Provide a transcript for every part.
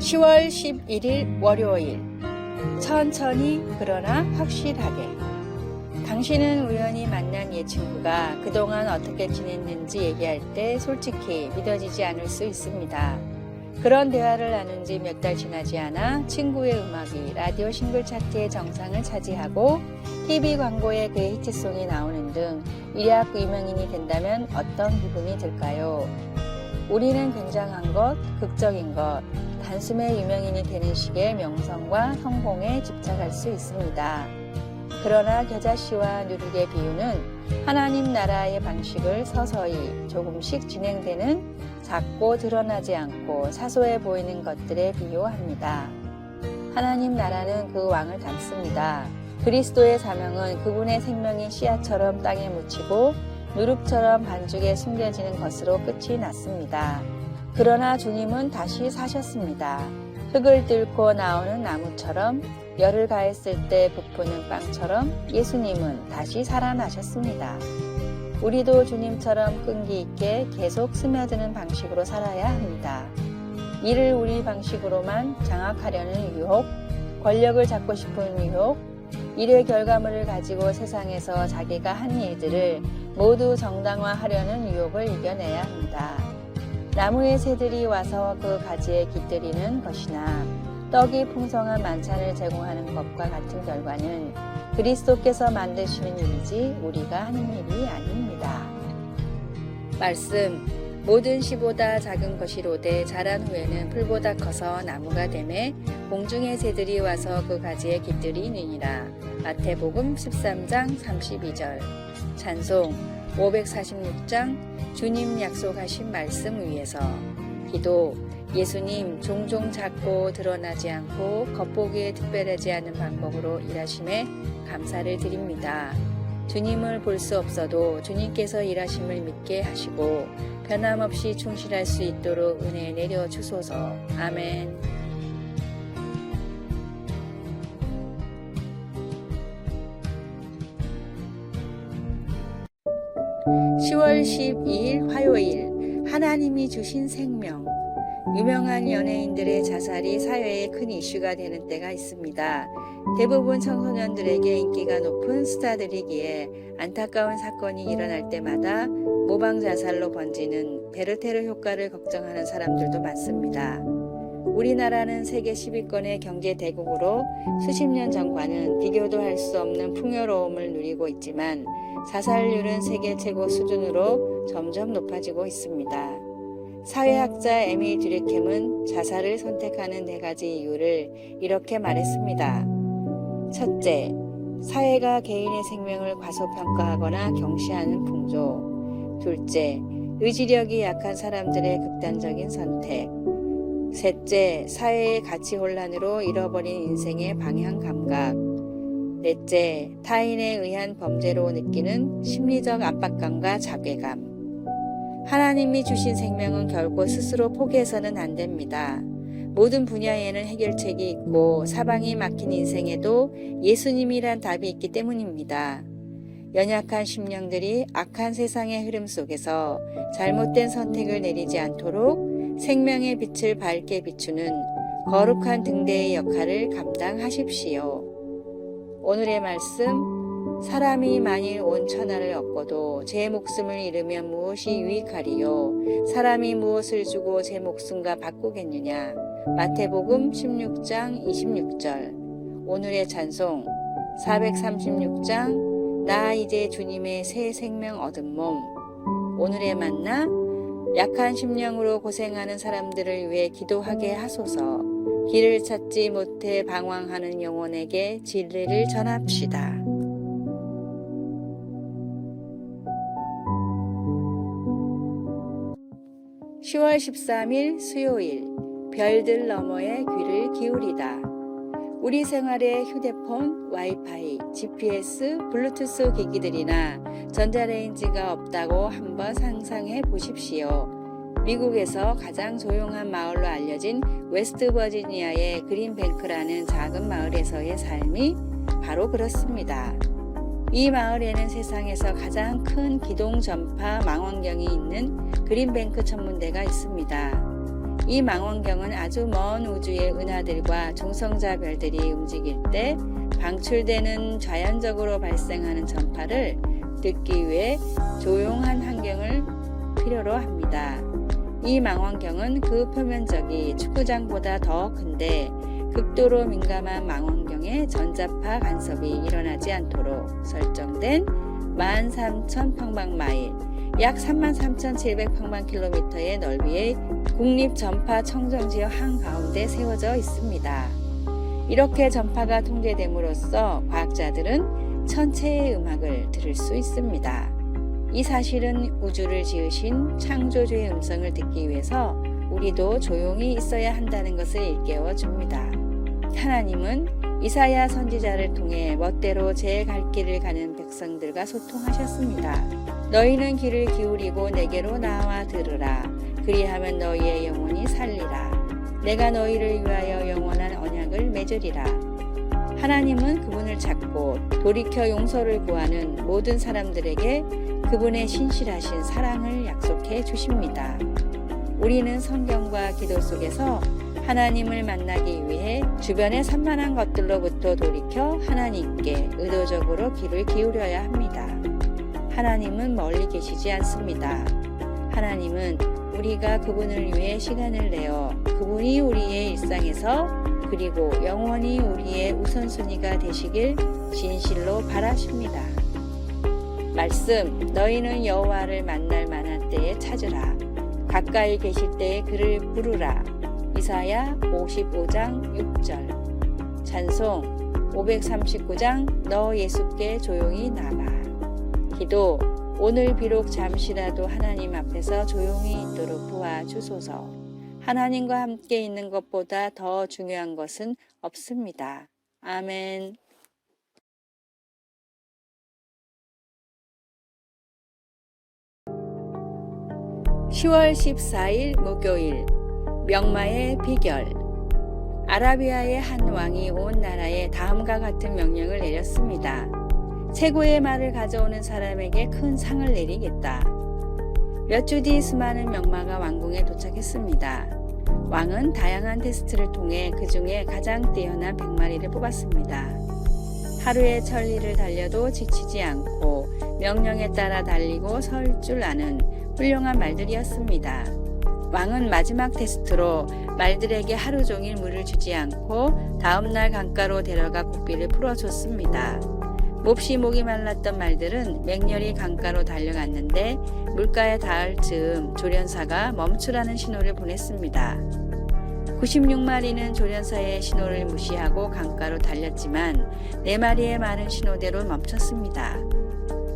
10월 11일 월요일. 천천히 그러나 확실하게. 당신은 우연히 만난 옛 친구가 그동안 어떻게 지냈는지 얘기할 때 솔직히 믿어지지 않을 수 있습니다. 그런 대화를 나눈 지 몇 달 지나지 않아 친구의 음악이 라디오 싱글 차트의 정상을 차지하고 TV 광고에 그의 히트송이 나오는 등 일약 유명인이 된다면 어떤 기분이 들까요? 우리는 굉장한 것, 극적인 것, 단숨에 유명인이 되는 식의 명성과 성공에 집착할 수 있습니다. 그러나 겨자씨와 누룩의 비유는 하나님 나라의 방식을 서서히 조금씩 진행되는 작고 드러나지 않고 사소해 보이는 것들에 비유합니다. 하나님 나라는 그 왕을 닮습니다. 그리스도의 사명은 그분의 생명인 씨앗처럼 땅에 묻히고 누룩처럼 반죽에 숨겨지는 것으로 끝이 났습니다. 그러나 주님은 다시 사셨습니다. 흙을 뚫고 나오는 나무처럼 열을 가했을 때 부푸는 빵처럼 예수님은 다시 살아나셨습니다. 우리도 주님처럼 끈기 있게 계속 스며드는 방식으로 살아야 합니다. 이를 우리 방식으로만 장악하려는 유혹, 권력을 잡고 싶은 유혹, 일의 결과물을 가지고 세상에서 자기가 한 일들을 모두 정당화하려는 유혹을 이겨내야 합니다. 나무의 새들이 와서 그 가지에 깃들이는 것이나 떡이 풍성한 만찬을 제공하는 것과 같은 결과는 그리스도께서 만드시는 일이지 우리가 하는 일이 아닙니다. 말씀, 모든 씨보다 작은 것이로되 자란 후에는 풀보다 커서 나무가 되매 공중의 새들이 와서 그 가지에 깃들이느니라. 마태복음 13장 32절. 찬송 546장 주님 약속하신 말씀 위에서. 기도, 예수님 종종 작고 드러나지 않고 겉보기에 특별하지 않은 방법으로 일하심에 감사를 드립니다. 주님을 볼 수 없어도 주님께서 일하심을 믿게 하시고 변함없이 충실할 수 있도록 은혜 내려 주소서. 아멘. (10월 12일) 화요일. 하나님이 주신 생명. 유명한 연예인들의 자살이 사회에 큰 이슈가 되는 때가 있습니다. 대부분 청소년들에게 인기가 높은 스타들이기에 안타까운 사건이 일어날 때마다 모방 자살로 번지는 베르테르 효과를 걱정하는 사람들도 많습니다. 우리나라는 세계 10위권의 경제 대국으로 수십 년 전과는 비교도 할 수 없는 풍요로움을 누리고 있지만 자살률은 세계 최고 수준으로 점점 높아지고 있습니다. 사회학자 에밀 듀르켐은 자살을 선택하는 4가지 이유를 이렇게 말했습니다. 첫째, 사회가 개인의 생명을 과소평가하거나 경시하는 풍조. 둘째, 의지력이 약한 사람들의 극단적인 선택. 셋째, 사회의 가치 혼란으로 잃어버린 인생의 방향 감각. 넷째, 타인에 의한 범죄로 느끼는 심리적 압박감과 자괴감. 하나님이 주신 생명은 결코 스스로 포기해서는 안 됩니다. 모든 분야에는 해결책이 있고 사방이 막힌 인생에도 예수님이란 답이 있기 때문입니다. 연약한 심령들이 악한 세상의 흐름 속에서 잘못된 선택을 내리지 않도록 생명의 빛을 밝게 비추는 거룩한 등대의 역할을 감당하십시오. 오늘의 말씀, 사람이 만일 온 천하를 얻고도 제 목숨을 잃으면 무엇이 유익하리요? 사람이 무엇을 주고 제 목숨과 바꾸겠느냐? 마태복음 16장 26절. 오늘의 찬송 436장 나 이제 주님의 새 생명 얻은 몸. 오늘의 만나, 약한 심령으로 고생하는 사람들을 위해 기도하게 하소서. 길을 찾지 못해 방황하는 영혼에게 진리를 전합시다. 10월 13일 수요일. 별들 너머에 귀를 기울이다. 우리 생활에 휴대폰, 와이파이, GPS, 블루투스 기기들이나 전자레인지가 없다고 한번 상상해 보십시오. 미국에서 가장 조용한 마을로 알려진 웨스트 버지니아의 그린뱅크라는 작은 마을에서의 삶이 바로 그렇습니다. 이 마을에는 세상에서 가장 큰 기동 전파 망원경이 있는 그린뱅크 천문대가 있습니다. 이 망원경은 아주 먼 우주의 은하들과 중성자 별들이 움직일 때 방출되는 자연적으로 발생하는 전파를 듣기 위해 조용한 환경을 필요로 합니다. 이 망원경은 그 표면적이 축구장보다 더 큰데 극도로 민감한 망원경에 전자파 간섭이 일어나지 않도록 설정된 13,000평방마일, 약 33,700평방킬로미터의 넓이의 국립전파청정지역 한가운데 세워져 있습니다. 이렇게 전파가 통제됨으로써 과학자들은 천체의 음악을 들을 수 있습니다. 이 사실은 우주를 지으신 창조주의 음성을 듣기 위해서 우리도 조용히 있어야 한다는 것을 일깨워 줍니다. 하나님은 이사야 선지자를 통해 멋대로 제 갈 길을 가는 백성들과 소통하셨습니다. 너희는 귀를 기울이고 내게로 나와 들으라. 그리하면 너희의 영혼이 살리라. 내가 너희를 위하여 영원한 언약을 맺으리라. 하나님은 그분을 찾고 돌이켜 용서를 구하는 모든 사람들에게 그분의 신실하신 사랑을 약속해 주십니다. 우리는 성경과 기도 속에서 하나님을 만나기 위해 주변의 산만한 것들로부터 돌이켜 하나님께 의도적으로 귀를 기울여야 합니다. 하나님은 멀리 계시지 않습니다. 하나님은 우리가 그분을 위해 시간을 내어 그분이 우리의 일상에서 그리고 영원히 우리의 우선순위가 되시길 진실로 바라십니다. 말씀, 너희는 여호와를 만날 만한 때에 찾으라. 가까이 계실 때에 그를 부르라. 이사야 55장 6절. 찬송 539장 너 예수께 조용히 나가. 기도, 오늘 비록 잠시라도 하나님 앞에서 조용히 있도록 도와주소서. 하나님과 함께 있는 것보다 더 중요한 것은 없습니다. 아멘. 10월 14일 목요일 명마의 비결. 아라비아의 한 왕이 온 나라에 다음과 같은 명령을 내렸습니다. 최고의 말을 가져오는 사람에게 큰 상을 내리겠다. 몇 주 뒤 수많은 명마가 왕궁에 도착했습니다. 왕은 다양한 테스트를 통해 그 중에 가장 뛰어난 100마리를 뽑았습니다. 하루에 천리를 달려도 지치지 않고 명령에 따라 달리고 설 줄 아는 훌륭한 말들이었습니다. 왕은 마지막 테스트로 말들에게 하루 종일 물을 주지 않고 다음날 강가로 데려가 고삐를 풀어줬습니다. 몹시 목이 말랐던 말들은 맹렬히 강가로 달려갔는데 물가에 닿을 즈음 조련사가 멈추라는 신호를 보냈습니다. 96마리는 조련사의 신호를 무시하고 강가로 달렸지만 4마리의 말은 신호대로 멈췄습니다.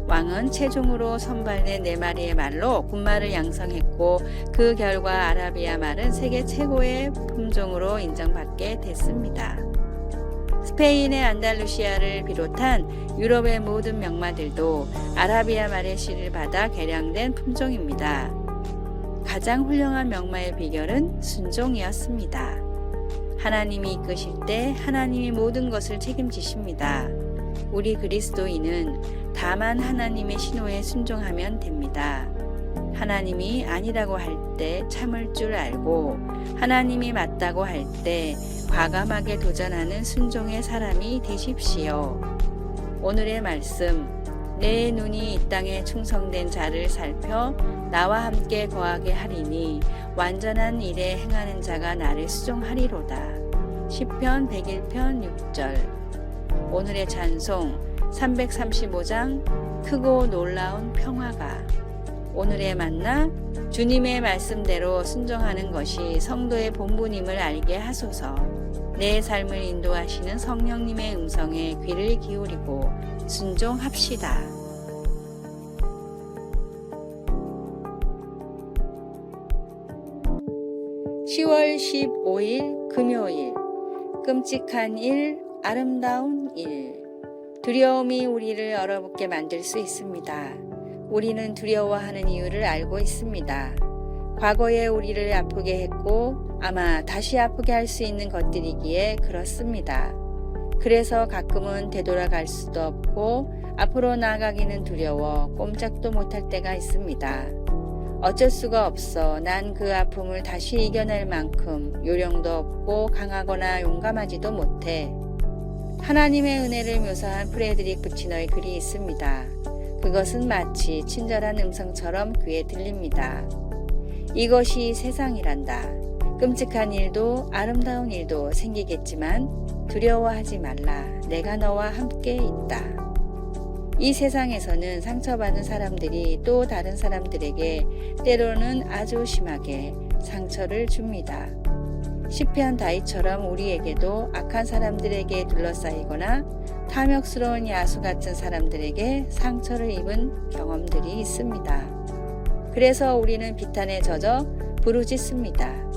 왕은 체중으로 선발된 4마리의 말로 군말을 양성했고 그 결과 아라비아 말은 세계 최고의 품종으로 인정받게 됐습니다. 스페인의 안달루시아를 비롯한 유럽의 모든 명마들도 아라비아 말의 씨를 받아 개량된 품종입니다. 가장 훌륭한 명마의 비결은 순종이었습니다. 하나님이 이끄실 때 하나님이 모든 것을 책임지십니다. 우리 그리스도인은 다만 하나님의 신호에 순종하면 됩니다. 하나님이 아니라고 할 때 참을 줄 알고 하나님이 맞다고 할 때 과감하게 도전하는 순종의 사람이 되십시오. 오늘의 말씀, 내 눈이 이 땅에 충성된 자를 살펴 나와 함께 거하게 하리니 완전한 일에 행하는 자가 나를 수종하리로다. 시편 101편 6절. 오늘의 찬송 335장 크고 놀라운 평화가. 오늘의 만나, 주님의 말씀대로 순종하는 것이 성도의 본분임을 알게 하소서. 내 삶을 인도하시는 성령님의 음성에 귀를 기울이고 순종합시다. (10월 15일) 금요일. 끔찍한 일, 아름다운 일. 두려움이 우리를 얼어붙게 만들 수 있습니다. 우리는 두려워하는 이유를 알고 있습니다. 과거에 우리를 아프게 했고 아마 다시 아프게 할 수 있는 것들이기에 그렇습니다. 그래서 가끔은 되돌아갈 수도 없고 앞으로 나아가기는 두려워 꼼짝도 못할 때가 있습니다. 어쩔 수가 없어. 난 그 아픔을 다시 이겨낼 만큼 요령도 없고 강하거나 용감하지도 못해. 하나님의 은혜를 묘사한 프레드릭 부치너의 글이 있습니다. 그것은 마치 친절한 음성처럼 귀에 들립니다. 이것이 세상이란다. 끔찍한 일도 아름다운 일도 생기겠지만 두려워하지 말라. 내가 너와 함께 있다. 이 세상에서는 상처받은 사람들이 또 다른 사람들에게 때로는 아주 심하게 상처를 줍니다. 시편 다윗처럼 우리에게도 악한 사람들에게 둘러싸이거나 탐욕스러운 야수 같은 사람들에게 상처를 입은 경험들이 있습니다. 그래서 우리는 비탄에 젖어 부르짖습니다.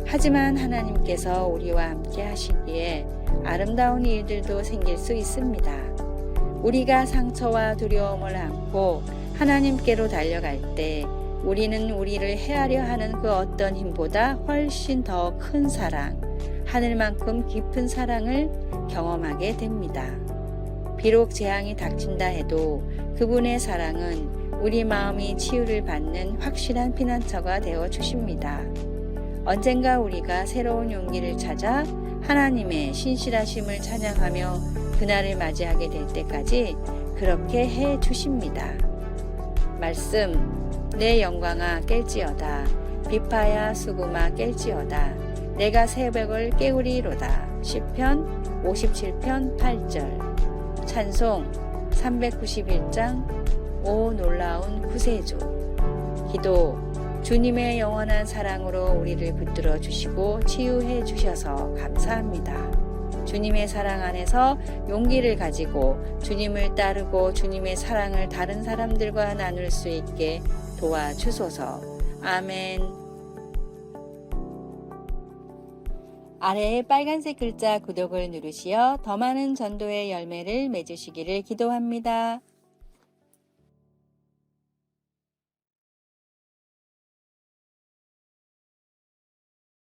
하지만 하나님께서 우리와 함께 하시기에 아름다운 일들도 생길 수 있습니다. 우리가 상처와 두려움을 안고 하나님께로 달려갈 때 우리는 우리를 해하려 하는 그 어떤 힘보다 훨씬 더 큰 사랑, 하늘만큼 깊은 사랑을 경험하게 됩니다. 비록 재앙이 닥친다 해도 그분의 사랑은 우리 마음이 치유를 받는 확실한 피난처가 되어 주십니다. 언젠가 우리가 새로운 용기를 찾아 하나님의 신실하심을 찬양하며 그날을 맞이하게 될 때까지 그렇게 해 주십니다. 말씀, 내 영광아 깰지어다. 비파야 수구마 깰지어다. 내가 새벽을 깨우리로다. 시편 57편 8절. 찬송 391장 오 놀라운 구세주. 기도, 주님의 영원한 사랑으로 우리를 붙들어 주시고 치유해 주셔서 감사합니다. 주님의 사랑 안에서 용기를 가지고 주님을 따르고 주님의 사랑을 다른 사람들과 나눌 수 있게 도와주소서. 아멘. 아래에 빨간색 글자 구독을 누르시어 더 많은 전도의 열매를 맺으시기를 기도합니다.